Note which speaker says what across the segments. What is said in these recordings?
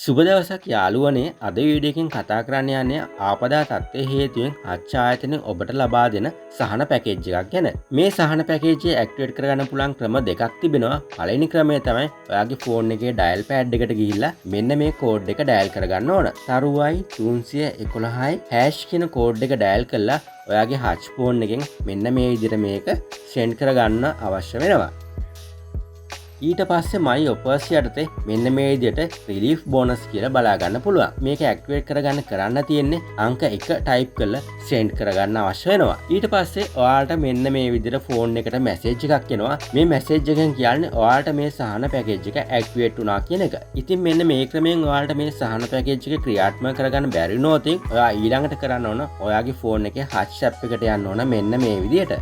Speaker 1: සුබ දවසක් යාළුවනේ. අද වීඩියෝ එකෙන් කතා කරන්න යන්නේ ආපදා තත්ත්වයේ හේතුවෙන් හච් ආයතනයෙන් ඔබට ලබා දෙන සහන පැකේජ් එකක් ගැන. මේ සහන පැකේජ් එක ඇක්ටිවේට් කරගන්න පුළුවන් ක්‍රම දෙකක් තිබෙනවා. පළවෙනි ක්‍රමය තමයි ඔයාගේ ෆෝන් එකේ ඩයල් පෑඩ් එකට ගිහිල්ලා මෙන්න මේ කෝඩ් එක ඩයල් කරගන්න ඕන. තරුවයි 311යි # කියන කෝඩ් එක ඩයල් කළා ඔයාගේ හච් ෆෝන් එකෙන් මෙන්න මේ විදිහට මේක සෙන්ඩ් කරගන්න අවශ්‍ය වෙනවා. ඊට පස්සේ මයි ඔෆර්ස් යටතේ මෙන්න මේ විදිහට රිලීෆ් බෝනස් කියලා බලා ගන්න පුළුවන්. මේක ඇක්ටිවේට් කරන්න තියෙන්නේ අංක 1 ටයිප් කරලා සෙන්ඩ් කරගන්න අවශ්‍ය වෙනවා. ඊට පස්සේ ඔයාලට මෙන්න මේ විදිහට ෆෝන් එකට මැසේජ් එකක් එනවා. මේ මැසේජ් එකෙන් කියන්නේ ඔයාලට මේ සහන පැකේජ් එක ඇක්ටිවේට් වුණා කියන එක. ඉතින් මෙන්න මේ ක්‍රමයෙන් ඔයාලට මේ සහන පැකේජ් එක ක්‍රියාත්මක කරගන්න බැරි වුණොත් ඔයා ඊළඟට කරන්න ඕන ඔයාගේ ෆෝන් එකේ හච් ඇප් එකට යන්න ඕන මෙන්න මේ විදිහට.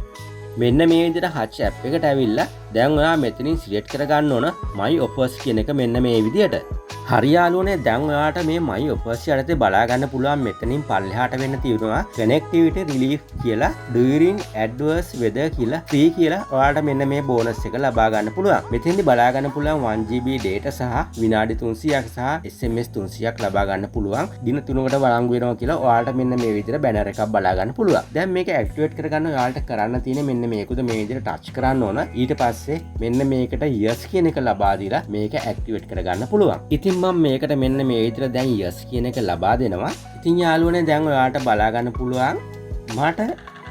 Speaker 1: මෙන්න මේ විදිහට හච් ඇප් එකට ඇවිල්ලා දැන් ඔයා මෙතනින් සිලෙක්ට් කරගන්න ඕන මයි ඔෆර්ස් කියන එක මෙන්න මේ විදිහට. හරි යාළුවනේ, දැන් ඔයාට මේ මයි ඔෆර්ස් යටතේ බලා ගන්න පුළුවන් මෙතනින් පල්ලෙහාට වෙන්න තියෙනවා connectivity relief කියලා during adverse weather කියලා free කියලා ඔයාලට මෙන්න මේ බෝනස් එක ලබා ගන්න පුළුවන්. මෙතෙන්දි බලා ගන්න පුළුවන් 1GB data සහ විනාඩි 300ක් සහ SMS 300ක් ලබා ගන්න පුළුවන්. දින 3කට වළංගු වෙනවා කියලා ඔයාලට මෙන්න මේ විදිහට බැනර් එකක් බලා ගන්න පුළුවන්. දැන් මේක ඇක්ටිවේට් කරගන්න ඔයාලට කරන්න තියෙන්නේ මෙන්න මේකද මේ විදිහට ටච් කරන්න ඕන. ඊට පස්සේ මෙන්න මේකට yes කියන එක ලබා දීලා මේක ඇක්ටිවේට් කරගන්න පුළුවන්. ඉතින් මම මේකට මෙන්න මේ විදිහට දැන් yes කියන එක ලබා දෙනවා. ඉතින් යාළුවනේ දැන් ඔයාලට බලා ගන්න පුළුවන් මට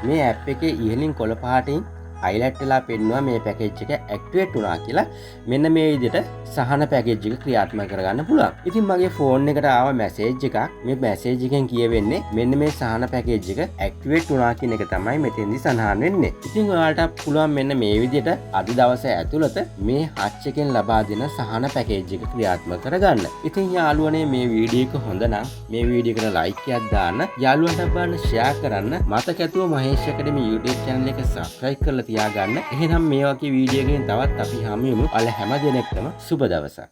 Speaker 1: මේ ඇප් එකේ ඉහළින් කොළ පාටින් highlight වෙලා පෙන්නවා මේ පැකේජ් එක ඇක්ටිවේට් වුණා කියලා. මෙන්න මේ විදිහට සහන පැකේජ් එක ක්‍රියාත්මක කරගන්න පුළුවන්. ඉතින් මගේ ෆෝන් එකට ආව මැසේජ් එකක්. මේ මැසේජ් එකෙන් කියවෙන්නේ මෙන්න මේ සහන පැකේජ් එක ඇක්ටිවේට් වුණා කියන එක තමයි මෙතෙන්දි සඳහන් වෙන්නේ. ඉතින් ඔයාලට පුළුවන් මෙන්න මේ විදිහට අද දවසේ ඇතුළත මේ හච් එකෙන් ලබා දෙන සහන පැකේජ් එක ක්‍රියාත්මක කරගන්න. ඉතින් යාළුවනේ මේ වීඩියෝ එක හොඳ නම් මේ වීඩියෝ එකට ලයික් එකක් දාන්න, යාළුවන්ට බලන්න ෂෙයා කරන්න, මතක ඇතුව මහේෂ් ඇකඩමි YouTube channel එක subscribe කරලා තියාගන්න. එහෙනම් මේ වගේ වීඩියෝ එකකින් තවත් අපි හමු වෙමු. ඔයාලා හැම දිනෙකටම සුබ දවසක්.